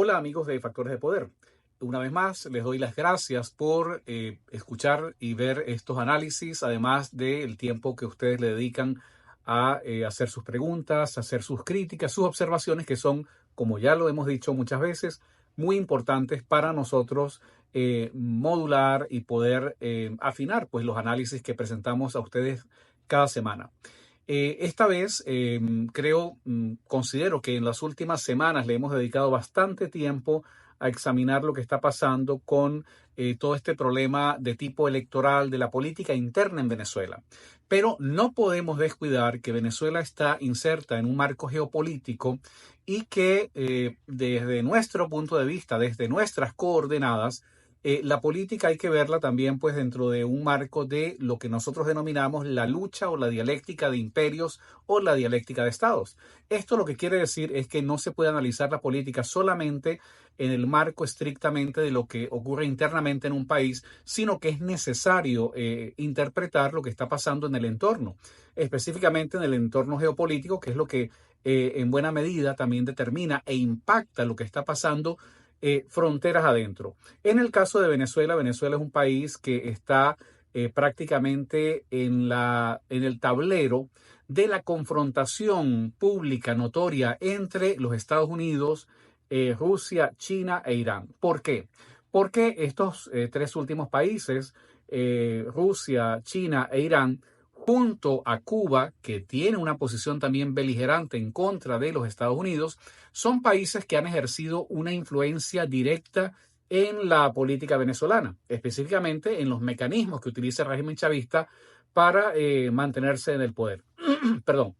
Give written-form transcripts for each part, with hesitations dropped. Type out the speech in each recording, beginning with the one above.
Hola amigos de Factores de Poder. Una vez más les doy las gracias por escuchar y ver estos análisis, además del tiempo que ustedes le dedican a hacer sus preguntas, hacer sus críticas, sus observaciones, que son, como ya lo hemos dicho muchas veces, muy importantes para nosotros modular y poder afinar pues, los análisis que presentamos a ustedes cada semana. Esta vez considero que en las últimas semanas le hemos dedicado bastante tiempo a examinar lo que está pasando con todo este problema de tipo electoral de la política interna en Venezuela. Pero no podemos descuidar que Venezuela está inserta en un marco geopolítico y que desde nuestro punto de vista, desde nuestras coordenadas, la política hay que verla también pues dentro de un marco de lo que nosotros denominamos la lucha o la dialéctica de imperios o la dialéctica de estados. Esto lo que quiere decir es que no se puede analizar la política solamente en el marco estrictamente de lo que ocurre internamente en un país, sino que es necesario interpretar lo que está pasando en el entorno, específicamente en el entorno geopolítico, que es lo que en buena medida también determina e impacta lo que está pasando fronteras adentro. En el caso de Venezuela, Venezuela es un país que está prácticamente en el tablero de la confrontación pública notoria entre los Estados Unidos, Rusia, China e Irán. ¿Por qué? Porque estos tres últimos países, Rusia, China e Irán, junto a Cuba, que tiene una posición también beligerante en contra de los Estados Unidos, son países que han ejercido una influencia directa en la política venezolana, específicamente en los mecanismos que utiliza el régimen chavista para mantenerse en el poder. Perdón.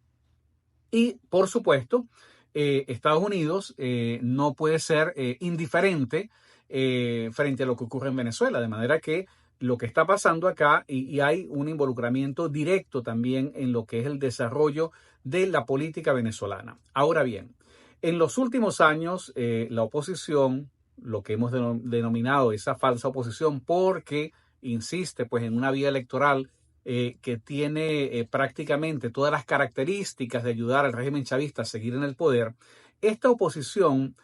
Y, por supuesto, Estados Unidos no puede ser indiferente frente a lo que ocurre en Venezuela, de manera que lo que está pasando acá y hay un involucramiento directo también en lo que es el desarrollo de la política venezolana. Ahora bien, en los últimos años, la oposición, lo que hemos denominado esa falsa oposición, porque insiste pues en una vía electoral que tiene prácticamente todas las características de ayudar al régimen chavista a seguir en el poder, esta oposición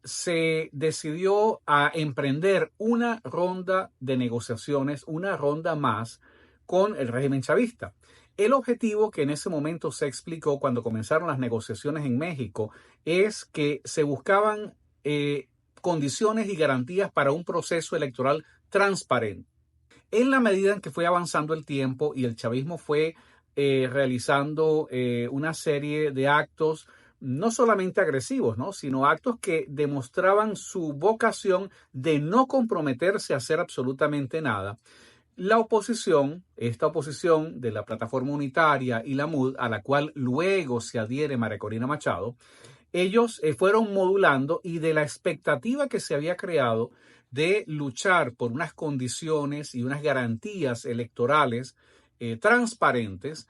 se decidió a emprender una ronda de negociaciones, una ronda más con el régimen chavista. El objetivo que en ese momento se explicó cuando comenzaron las negociaciones en México es que se buscaban condiciones y garantías para un proceso electoral transparente. En la medida en que fue avanzando el tiempo y el chavismo fue realizando una serie de actos no solamente agresivos, ¿no? Sino actos que demostraban su vocación de no comprometerse a hacer absolutamente nada. La oposición, esta oposición de la Plataforma Unitaria y la MUD, a la cual luego se adhiere María Corina Machado, ellos fueron modulando y de la expectativa que se había creado de luchar por unas condiciones y unas garantías electorales transparentes,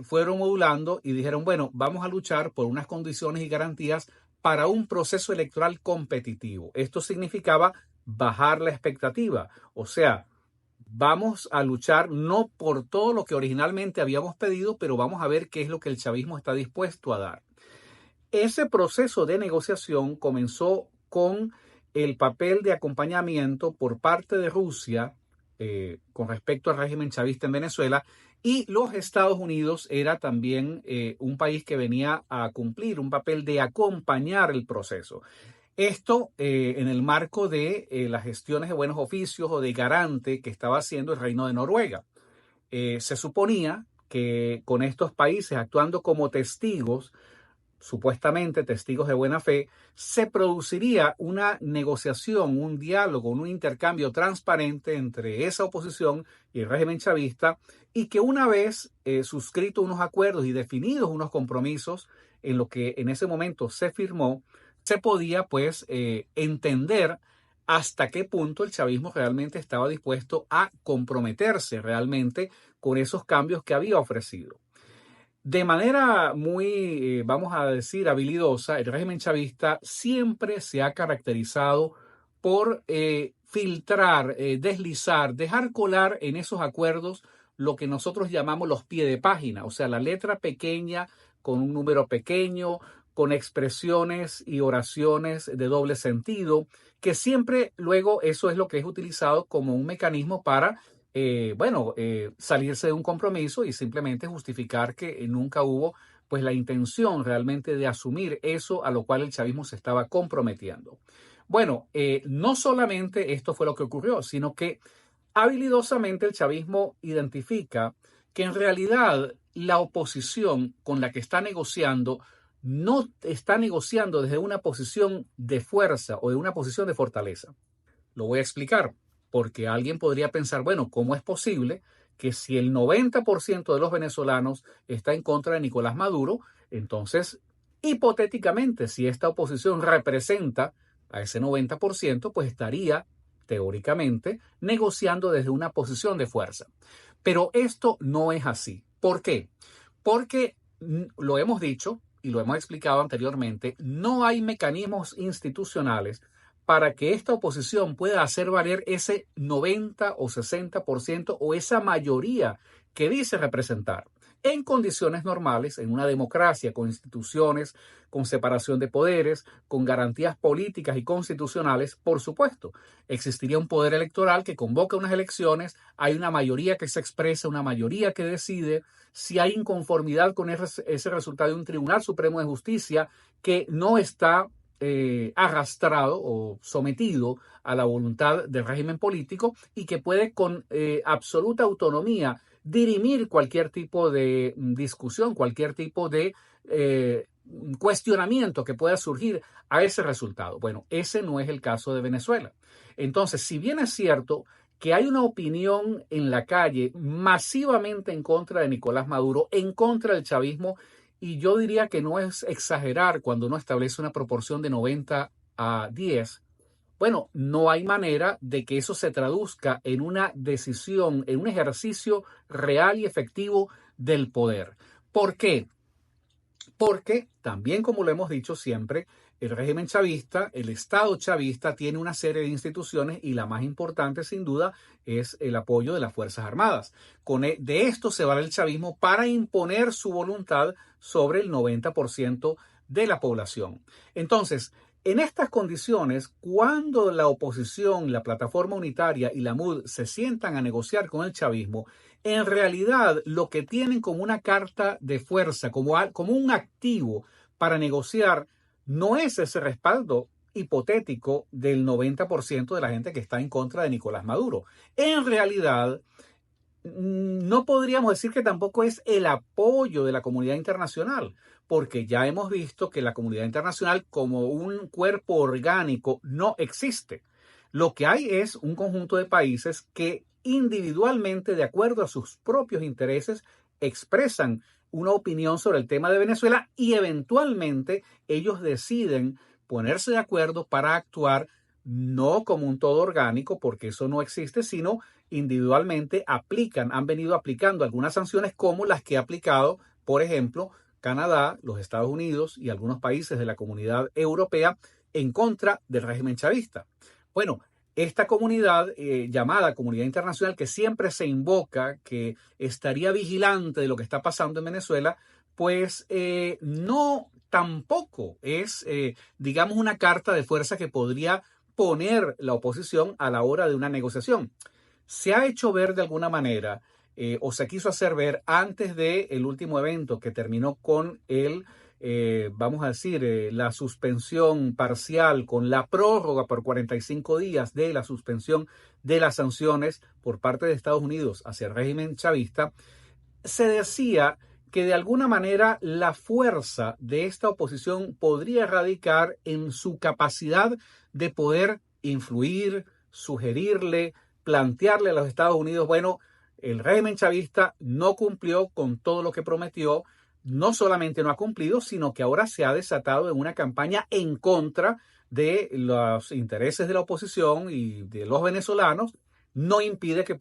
fueron modulando y dijeron, bueno, vamos a luchar por unas condiciones y garantías para un proceso electoral competitivo. Esto significaba bajar la expectativa, o sea, vamos a luchar no por todo lo que originalmente habíamos pedido, pero vamos a ver qué es lo que el chavismo está dispuesto a dar. Ese proceso de negociación comenzó con el papel de acompañamiento por parte de Rusia con respecto al régimen chavista en Venezuela, y los Estados Unidos era también un país que venía a cumplir un papel de acompañar el proceso. Esto en el marco de las gestiones de buenos oficios o de garante que estaba haciendo el Reino de Noruega. Se suponía que con estos países actuando como testigos, supuestamente testigos de buena fe, se produciría una negociación, un diálogo, un intercambio transparente entre esa oposición y el régimen chavista, y que una vez suscritos unos acuerdos y definidos unos compromisos en lo que en ese momento se firmó, se podía pues entender hasta qué punto el chavismo realmente estaba dispuesto a comprometerse realmente con esos cambios que había ofrecido. De manera muy, vamos a decir, habilidosa, el régimen chavista siempre se ha caracterizado por filtrar, deslizar, dejar colar en esos acuerdos lo que nosotros llamamos los pies de página, o sea, la letra pequeña con un número pequeño, con expresiones y oraciones de doble sentido, que siempre luego eso es lo que es utilizado como un mecanismo para, salirse de un compromiso y simplemente justificar que nunca hubo pues la intención realmente de asumir eso a lo cual el chavismo se estaba comprometiendo. Bueno, no solamente esto fue lo que ocurrió, sino que habilidosamente el chavismo identifica que en realidad la oposición con la que está negociando no está negociando desde una posición de fuerza o de una posición de fortaleza. Lo voy a explicar, porque alguien podría pensar, bueno, ¿cómo es posible que si el 90% de los venezolanos está en contra de Nicolás Maduro, entonces, hipotéticamente, si esta oposición representa a ese 90%, pues estaría teóricamente negociando desde una posición de fuerza? Pero esto no es así. ¿Por qué? Porque lo hemos dicho y lo hemos explicado anteriormente, no hay mecanismos institucionales para que esta oposición pueda hacer valer ese 90 o 60% o esa mayoría que dice representar. En condiciones normales, en una democracia con instituciones, con separación de poderes, con garantías políticas y constitucionales, por supuesto, existiría un poder electoral que convoca unas elecciones, hay una mayoría que se expresa, una mayoría que decide. Si hay inconformidad con ese resultado de un Tribunal Supremo de Justicia que no está arrastrado o sometido a la voluntad del régimen político y que puede con absoluta autonomía dirimir cualquier tipo de discusión, cualquier tipo de cuestionamiento que pueda surgir a ese resultado. Bueno, ese no es el caso de Venezuela. Entonces, si bien es cierto que hay una opinión en la calle masivamente en contra de Nicolás Maduro, en contra del chavismo, y yo diría que no es exagerar cuando uno establece una proporción de 90-10. Bueno, no hay manera de que eso se traduzca en una decisión, en un ejercicio real y efectivo del poder. ¿Por qué? Porque también, como lo hemos dicho siempre, el régimen chavista, el Estado chavista tiene una serie de instituciones y la más importante sin duda es el apoyo de las Fuerzas Armadas. De esto se vale el chavismo para imponer su voluntad sobre el 90% de la población. Entonces, en estas condiciones, cuando la oposición, la Plataforma Unitaria y la MUD se sientan a negociar con el chavismo, en realidad lo que tienen como una carta de fuerza, como un activo para negociar, no es ese respaldo hipotético del 90% de la gente que está en contra de Nicolás Maduro. En realidad, no podríamos decir que tampoco es el apoyo de la comunidad internacional, porque ya hemos visto que la comunidad internacional como un cuerpo orgánico no existe. Lo que hay es un conjunto de países que individualmente, de acuerdo a sus propios intereses, expresan una opinión sobre el tema de Venezuela y eventualmente ellos deciden ponerse de acuerdo para actuar no como un todo orgánico, porque eso no existe, sino individualmente han venido aplicando algunas sanciones como las que ha aplicado, por ejemplo, Canadá, los Estados Unidos y algunos países de la Comunidad Europea en contra del régimen chavista. Bueno, esta comunidad llamada Comunidad Internacional, que siempre se invoca, que estaría vigilante de lo que está pasando en Venezuela, pues no tampoco es, digamos, una carta de fuerza que podría poner la oposición a la hora de una negociación. Se ha hecho ver de alguna manera, o se quiso hacer ver antes del último evento que terminó con vamos a decir, la suspensión parcial, con la prórroga por 45 días de la suspensión de las sanciones por parte de Estados Unidos hacia el régimen chavista. Se decía que de alguna manera la fuerza de esta oposición podría radicar en su capacidad de poder influir, sugerirle, plantearle a los Estados Unidos, bueno, el régimen chavista no cumplió con todo lo que prometió, no solamente no ha cumplido, sino que ahora se ha desatado en una campaña en contra de los intereses de la oposición y de los venezolanos. No impide que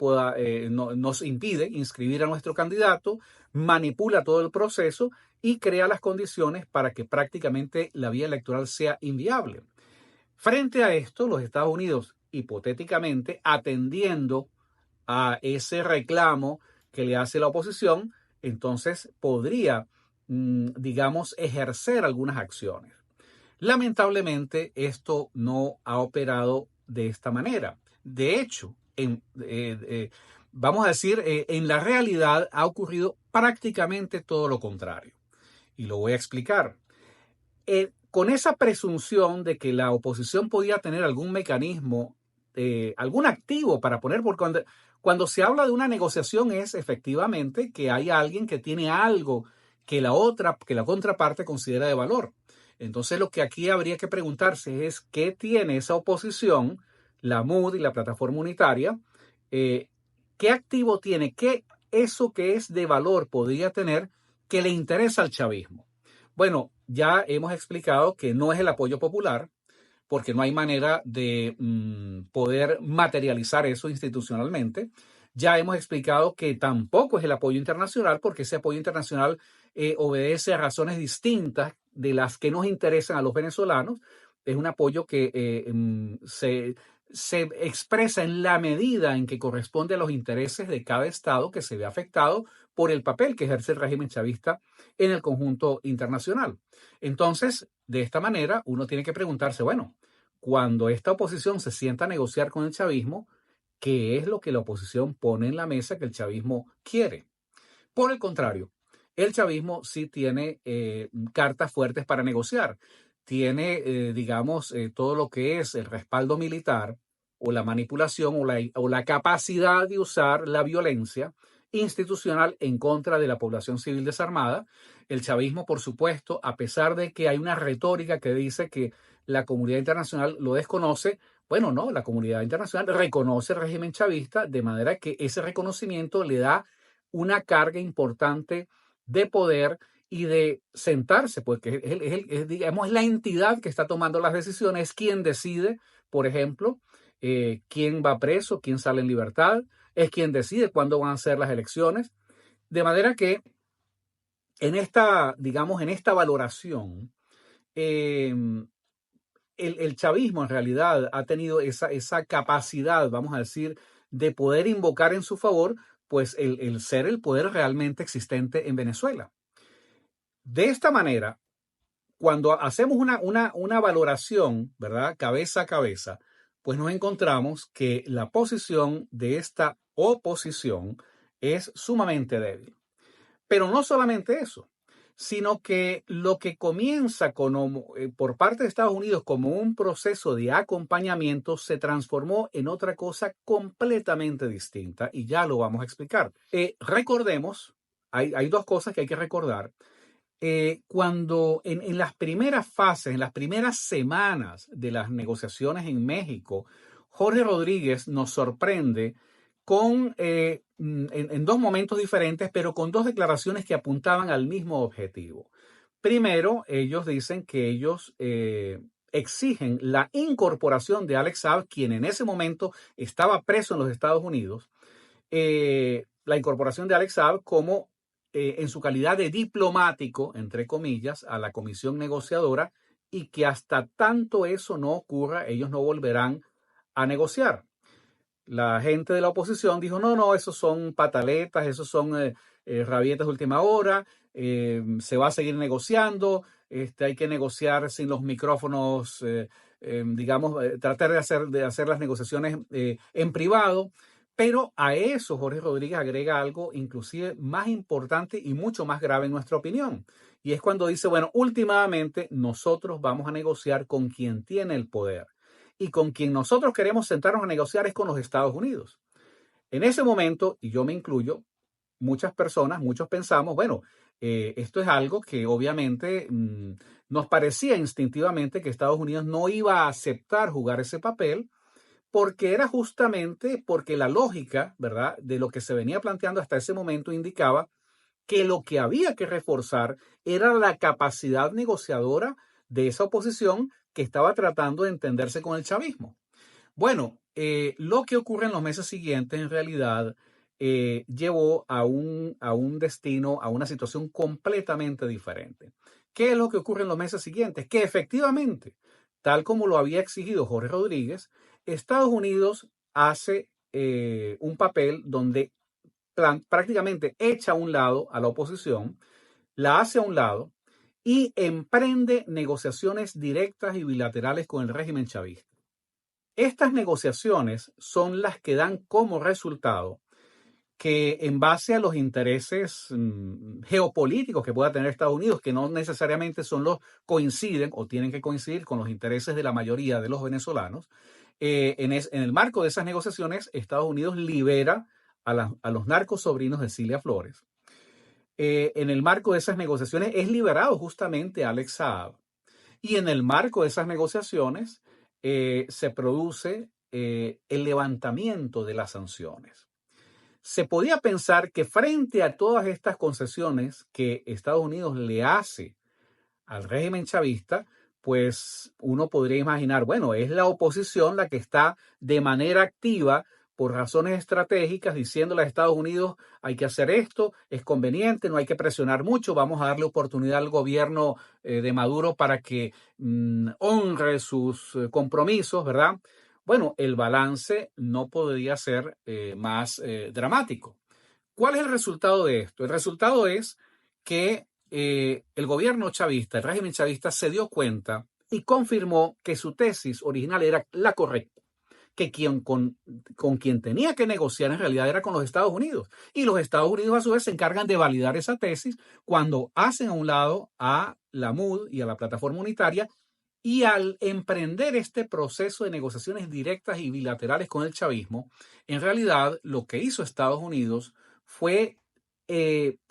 nos impide inscribir a nuestro candidato, manipula todo el proceso y crea las condiciones para que prácticamente la vía electoral sea inviable. Frente a esto, los Estados Unidos, hipotéticamente, atendiendo a ese reclamo que le hace la oposición, entonces podría digamos, ejercer algunas acciones. Lamentablemente, esto no ha operado de esta manera. De hecho, vamos a decir, en la realidad ha ocurrido prácticamente todo lo contrario. Y lo voy a explicar. Con esa presunción de que la oposición podía tener algún mecanismo, algún activo para poner, por cuando se habla de una negociación es efectivamente que hay alguien que tiene algo que la contraparte considera de valor. Entonces lo que aquí habría que preguntarse es qué tiene esa oposición, la MUD y la plataforma unitaria, eh, qué activo tiene, qué eso que es de valor podría tener que le interesa al chavismo. Bueno, ya hemos explicado que no es el apoyo popular, porque no hay manera de poder materializar eso institucionalmente. Ya hemos explicado que tampoco es el apoyo internacional, porque ese apoyo internacional obedece a razones distintas de las que nos interesan a los venezolanos. Es un apoyo que se expresa en la medida en que corresponde a los intereses de cada Estado que se ve afectado por el papel que ejerce el régimen chavista en el conjunto internacional. Entonces, de esta manera, uno tiene que preguntarse, bueno, cuando esta oposición se sienta a negociar con el chavismo, ¿qué es lo que la oposición pone en la mesa que el chavismo quiere? Por el contrario, el chavismo sí tiene cartas fuertes para negociar. Tiene, digamos, todo lo que es el respaldo militar o la manipulación o la capacidad de usar la violencia institucional en contra de la población civil desarmada. El chavismo, por supuesto, a pesar de que hay una retórica que dice que la comunidad internacional lo desconoce, bueno, no, la comunidad internacional reconoce el régimen chavista de manera que ese reconocimiento le da una carga importante de poder y de sentarse, porque digamos, es la entidad que está tomando las decisiones, es quien decide, por ejemplo, quién va preso, quién sale en libertad, es quien decide cuándo van a ser las elecciones. De manera que en esta, digamos, en esta valoración, eh, el chavismo en realidad ha tenido esa capacidad, vamos a decir, de poder invocar en su favor, pues el ser el poder realmente existente en Venezuela. De esta manera, cuando hacemos una valoración, ¿verdad? Cabeza a cabeza, pues nos encontramos que la posición de esta oposición es sumamente débil. Pero no solamente eso, sino que lo que comienza por parte de Estados Unidos como un proceso de acompañamiento se transformó en otra cosa completamente distinta y ya lo vamos a explicar. Recordemos, hay dos cosas que hay que recordar. Cuando en las primeras fases, en las primeras semanas de las negociaciones en México, Jorge Rodríguez nos sorprende en dos momentos diferentes, pero con dos declaraciones que apuntaban al mismo objetivo. Primero, ellos dicen que ellos exigen la incorporación de Alex Saab, quien en ese momento estaba preso en los Estados Unidos, la incorporación de Alex Saab como en su calidad de diplomático, entre comillas, a la comisión negociadora y que hasta tanto eso no ocurra, ellos no volverán a negociar. La gente de la oposición dijo, no, no, esos son pataletas, esos son rabietas de última hora, se va a seguir negociando, hay que negociar sin los micrófonos, digamos, tratar de hacer las negociaciones en privado. Pero a eso Jorge Rodríguez agrega algo inclusive más importante y mucho más grave en nuestra opinión. Y es cuando dice, bueno, últimamente nosotros vamos a negociar con quien tiene el poder. Y con quien nosotros queremos sentarnos a negociar es con los Estados Unidos. En ese momento, y yo me incluyo, muchas personas, muchos pensamos, bueno, esto es algo que obviamente nos parecía instintivamente que Estados Unidos no iba a aceptar jugar ese papel porque era justamente porque la lógica, ¿verdad?, de lo que se venía planteando hasta ese momento indicaba que lo que había que reforzar era la capacidad negociadora de esa oposición que estaba tratando de entenderse con el chavismo. Bueno, lo que ocurre en los meses siguientes en realidad llevó a un destino, a una situación completamente diferente. ¿Qué es lo que ocurre en los meses siguientes? Que efectivamente, tal como lo había exigido Jorge Rodríguez, Estados Unidos hace un papel donde prácticamente echa a un lado a la oposición, la hace a un lado y emprende negociaciones directas y bilaterales con el régimen chavista. Estas negociaciones son las que dan como resultado que, en base a los intereses geopolíticos que pueda tener Estados Unidos, que no necesariamente coinciden o tienen que coincidir con los intereses de la mayoría de los venezolanos, en el marco de esas negociaciones, Estados Unidos libera a los narcos sobrinos de Cilia Flores. En el marco de esas negociaciones es liberado justamente Alex Saab. Y en el marco de esas negociaciones se produce el levantamiento de las sanciones. Se podía pensar que frente a todas estas concesiones que Estados Unidos le hace al régimen chavista, pues uno podría imaginar, bueno, es la oposición la que está de manera activa por razones estratégicas diciéndole a Estados Unidos hay que hacer esto, es conveniente, no hay que presionar mucho, vamos a darle oportunidad al gobierno de Maduro para que honre sus compromisos, ¿verdad? Bueno, el balance no podría ser más dramático. ¿Cuál es el resultado de esto? El resultado es que el gobierno chavista, el régimen chavista, se dio cuenta y confirmó que su tesis original era la correcta, que con quien tenía que negociar en realidad era con los Estados Unidos. Y los Estados Unidos a su vez se encargan de validar esa tesis cuando hacen a un lado a la MUD y a la plataforma unitaria. Y al emprender este proceso de negociaciones directas y bilaterales con el chavismo, en realidad lo que hizo Estados Unidos fue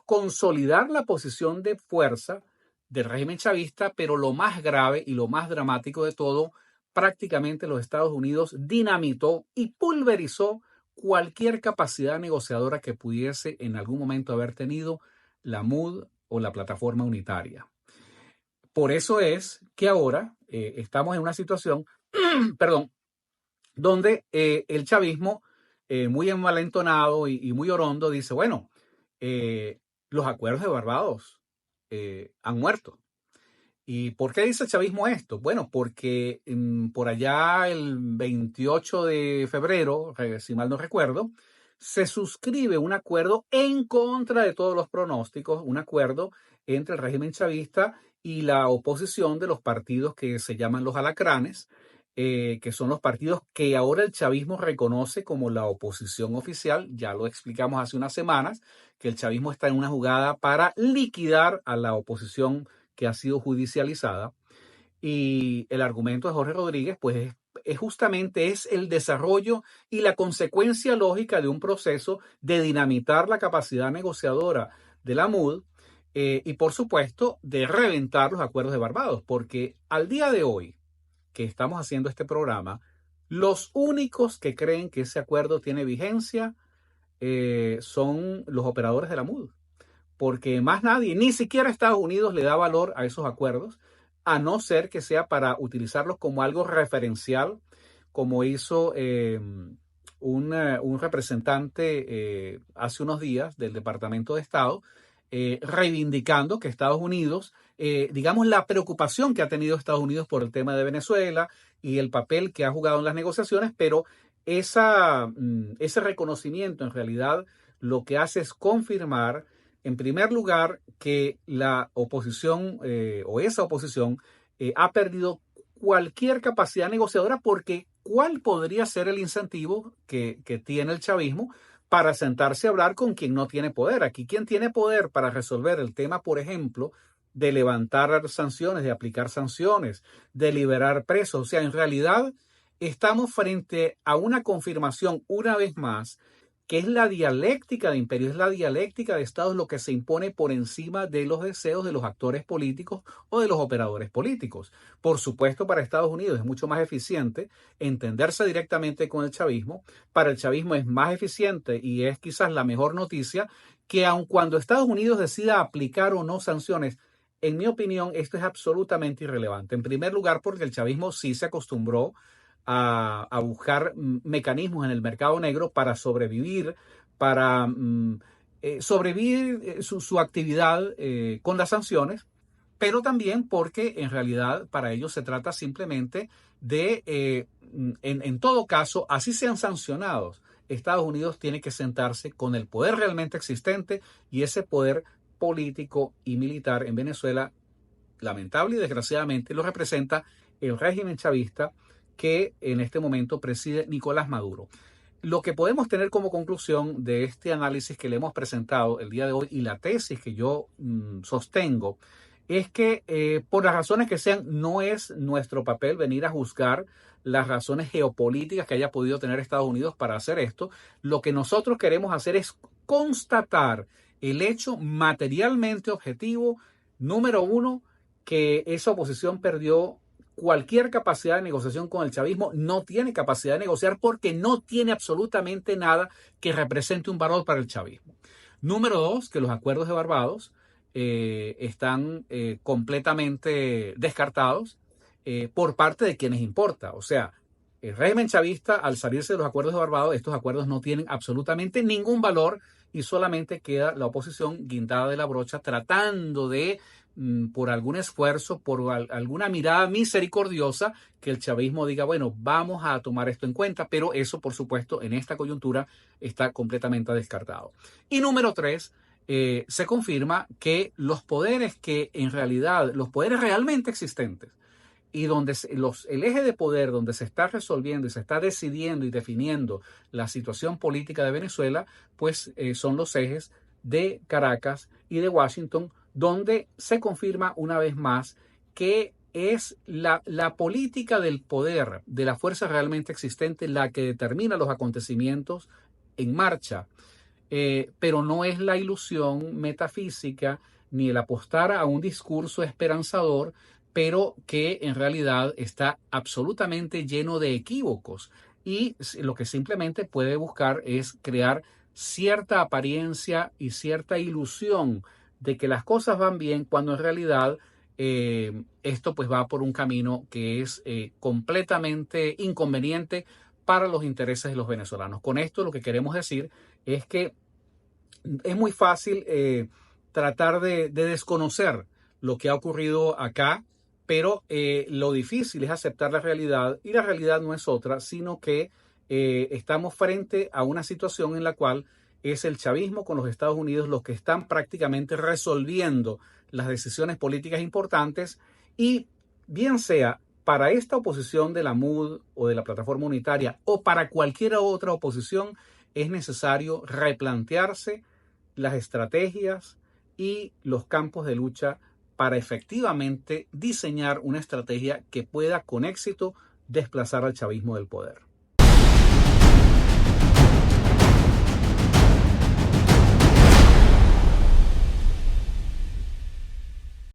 consolidar la posición de fuerza del régimen chavista, pero lo más grave y lo más dramático de todo, prácticamente los Estados Unidos dinamitó y pulverizó cualquier capacidad negociadora que pudiese en algún momento haber tenido la MUD o la plataforma unitaria. Por eso es que ahora estamos en una situación, perdón, donde el chavismo, muy envalentonado y muy orondo, dice, bueno, los acuerdos de Barbados han muerto. ¿Y por qué dice el chavismo esto? Bueno, porque por allá el 28 de febrero, si mal no recuerdo, se suscribe un acuerdo en contra de todos los pronósticos, un acuerdo entre el régimen chavista y la oposición de los partidos que se llaman los alacranes, que son los partidos que ahora el chavismo reconoce como la oposición oficial. Ya lo explicamos hace unas semanas, que el chavismo está en una jugada para liquidar a la oposición que ha sido judicializada. Y el argumento de Jorge Rodríguez, pues justamente es el desarrollo y la consecuencia lógica de un proceso de dinamitar la capacidad negociadora de la MUD y, por supuesto, de reventar los acuerdos de Barbados, porque al día de hoy que estamos haciendo este programa, los únicos que creen que ese acuerdo tiene vigencia son los operadores de la MUD, porque más nadie, ni siquiera Estados Unidos, le da valor a esos acuerdos, a no ser que sea para utilizarlos como algo referencial, como hizo un representante hace unos días del Departamento de Estado, reivindicando que Estados Unidos, digamos, la preocupación que ha tenido Estados Unidos por el tema de Venezuela y el papel que ha jugado en las negociaciones, pero ese reconocimiento en realidad lo que hace es confirmar, en primer lugar, que la oposición o esa oposición ha perdido cualquier capacidad negociadora, porque ¿cuál podría ser el incentivo que tiene el chavismo para sentarse a hablar con quien no tiene poder? Aquí, quien tiene poder para resolver el tema, por ejemplo, de levantar sanciones, de aplicar sanciones, de liberar presos. O sea, en realidad estamos frente a una confirmación una vez más que es la dialéctica de imperio, es la dialéctica de estados lo que se impone por encima de los deseos de los actores políticos o de los operadores políticos. Por supuesto, para Estados Unidos es mucho más eficiente entenderse directamente con el chavismo. Para el chavismo es más eficiente y es quizás la mejor noticia que aun cuando Estados Unidos decida aplicar o no sanciones, en mi opinión, esto es absolutamente irrelevante. En primer lugar, porque el chavismo sí se acostumbró a buscar mecanismos en el mercado negro para sobrevivir, para sobrevivir su actividad con las sanciones, pero también porque en realidad para ellos se trata simplemente de, en todo caso, así sean sancionados, Estados Unidos tiene que sentarse con el poder realmente existente, y ese poder político y militar en Venezuela, lamentable y desgraciadamente, lo representa el régimen chavista que en este momento preside Nicolás Maduro. Lo que podemos tener como conclusión de este análisis que le hemos presentado el día de hoy y la tesis que yo sostengo es que por las razones que sean, no es nuestro papel venir a juzgar las razones geopolíticas que haya podido tener Estados Unidos para hacer esto. Lo que nosotros queremos hacer es constatar el hecho materialmente objetivo, número uno, que esa oposición perdió cualquier capacidad de negociación con el chavismo, no tiene capacidad de negociar porque no tiene absolutamente nada que represente un valor para el chavismo. Número dos, que los acuerdos de Barbados están completamente descartados por parte de quienes importa. O sea, el régimen chavista, al salirse de los acuerdos de Barbados, estos acuerdos no tienen absolutamente ningún valor y solamente queda la oposición guindada de la brocha tratando de por algún esfuerzo, por alguna mirada misericordiosa, que el chavismo diga, bueno, vamos a tomar esto en cuenta, pero eso, por supuesto, en esta coyuntura está completamente descartado. Y número tres, se confirma que los poderes que en realidad, los poderes realmente existentes, y donde el eje de poder donde se está resolviendo y se está decidiendo y definiendo la situación política de Venezuela, pues son los ejes de Caracas y de Washington, donde se confirma una vez más que es la política del poder, de la fuerza realmente existente, la que determina los acontecimientos en marcha. Pero no es la ilusión metafísica ni el apostar a un discurso esperanzador, pero que en realidad está absolutamente lleno de equívocos y lo que simplemente puede buscar es crear cierta apariencia y cierta ilusión de que las cosas van bien cuando en realidad esto pues va por un camino que es completamente inconveniente para los intereses de los venezolanos. Con esto lo que queremos decir es que es muy fácil tratar de desconocer lo que ha ocurrido acá, pero lo difícil es aceptar la realidad y la realidad no es otra, sino que estamos frente a una situación en la cual es el chavismo con los Estados Unidos los que están prácticamente resolviendo las decisiones políticas importantes y bien sea para esta oposición de la MUD o de la Plataforma Unitaria o para cualquier otra oposición, es necesario replantearse las estrategias y los campos de lucha para efectivamente diseñar una estrategia que pueda con éxito desplazar al chavismo del poder.